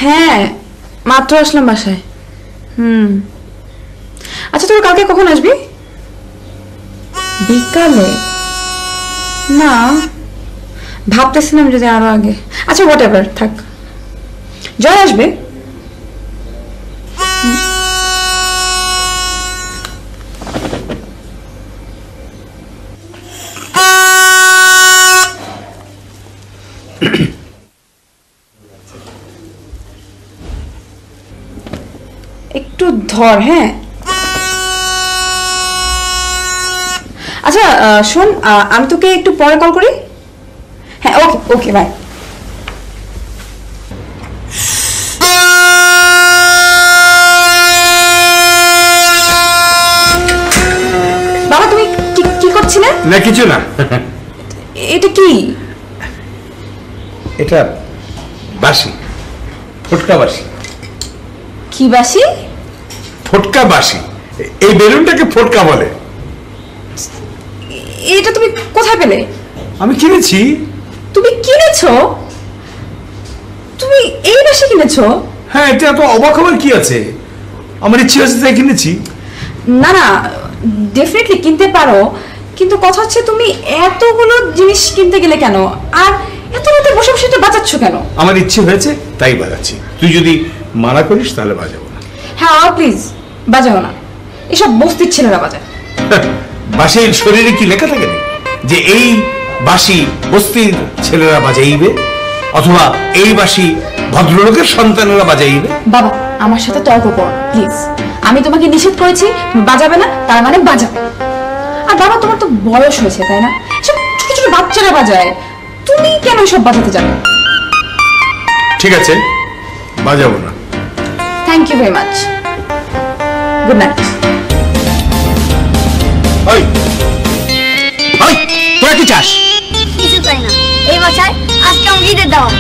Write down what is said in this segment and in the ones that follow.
হ্যাঁ, মাত্র আসলাম বাসায়। আচ্ছা, তোর কালকে কখন আসবি? বিকালে? না, ভাবতেছিলাম যদি আরো আগে। আচ্ছা, হোয়াট এভার, থাক। জয় আসবে? একটু ধর। হ্যাঁ, আচ্ছা শোন, আমি তোকে একটু পরে কল করি। হ্যাঁ, ওকে ওকে, বাই। বাবা, তুমি কি করছিলে? না, কিছু না। এটা কি? এটা বাসি, ফটকা বাসি। কি বাসি? ফটকা বাসি। এই বেলুনটাকে ফটকা বলে। এটা তুমি কোথায় পেলে? আমি কিনেছি। তুমি কিনেছো? তুমি এই বাসি কিনেছো? হ্যাঁ, এটা তো অবাক হবার কি আছে? আমার ইচ্ছে হচ্ছে তাই কিনেছি। না না, ডেফিনেটলি কিনতে পারো, কিন্তু কথা হচ্ছে তুমি এতগুলো জিনিস কিনতে গেলে কেন? আর এত রাতে বসে বসে এটা বাজাচ্ছ কেন? আমার ইচ্ছে হয়েছে তাই বাজাচ্ছি। তুই যদি মানা করিস তাহলে বাজাবো না। হ্যাঁ প্লিজ, বাজাও না। এসব বস্তির ছেলেরা বাজায়। বাসির শরীরে কি লেখা থাকে না যে এই বাসি বস্তির ছেলেরা বাজাইবে, অথবা এই বাসি ভদ্রলোকের সন্তানেরা বাজাইবে? বাবা, আমার সাথে তর্ক করো প্লিজ। আমি তোমাকে নিষেধ করেছি বাজাবে না, তার মানে বাজাবে। আর বাবা, তোমার তো বয়স হয়েছে, তাই না? সব ছোট ছোট বাচ্চারা বাজায়, তুমি কেন সব বাজাতে যাবে? ঠিক আছে, বাজাবো না। Thank you very much. Good night. ওই ওই, তোরা কি চাস? কিছু চাই না। এই বাসায় আজকে আমাকে ঈদের দাওয়াত।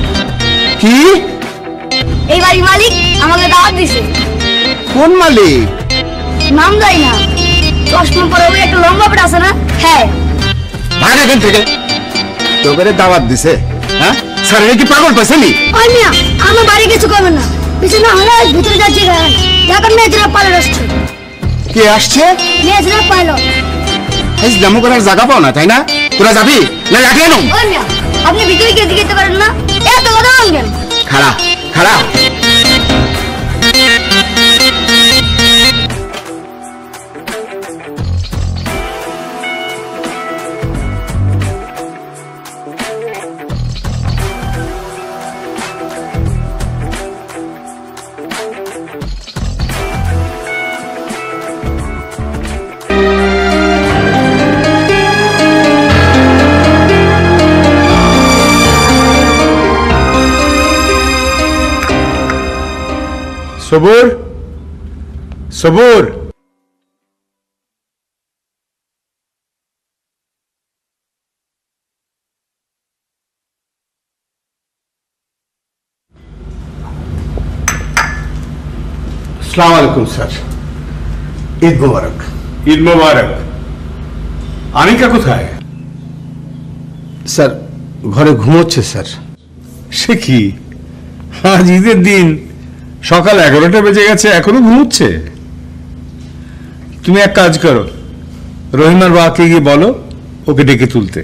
কি? এই বাড়ির মালিক আমাকে দাওয়াত দিছে। কোন মালিক? নাম জানি না। চশমা পরে ওই একটা লম্বা পেট আছে না? হ্যাঁ। ভাগ এখান থেকে। তোকে দাওয়াত দিছে? হ্যাঁ, স্যার কি পাগল পাইছেনি? ওই মিয়া, আমার বাড়ি কিছু করবেন না। কিছু না হলে ভিতরে যাচ্ছি গান। দেখেন মেয়েরা পাইলট আসছে। কে আসছে? মেয়েরা পাইলট। এই জামু করার জায়গা পাও না, তাই না? তোরা যাবি না? রাখলে না। ওই মিয়া, আপনি ভিতরে গিয়ে যেতে পারেন না? এত কথা বলবেন? খাড়া খাড়া। সবুর, সবুর। আসসালামু আলাইকুম স্যার। ঈদ মোবারক। ঈদ মোবারক। আনিকা কোথায়? স্যার, ঘরে ঘুমোচ্ছে স্যার। সে কি, আজ ঈদের দিন, সকাল 11টা বেজে গেছে, এখনো ঘুমোচ্ছে? তুমি এক কাজ করো, রহিমার বাবাকে গিয়ে বলো ওকে ডেকে তুলতে।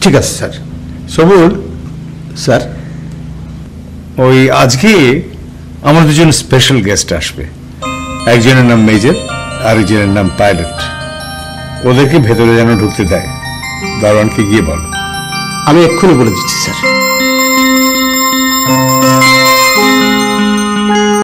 ঠিক আছে স্যার। সবুর স্যার, ওই আজকে আমার দুজন স্পেশাল গেস্ট আসবে। একজনের নাম মেজর, আরেকজনের নাম পাইলট। ওদেরকে ভেতরে যেন ঢুকতে দেয়। দারোয়ানকে গিয়ে বলো। আমি এক্ষুনি বলে দিচ্ছি স্যার।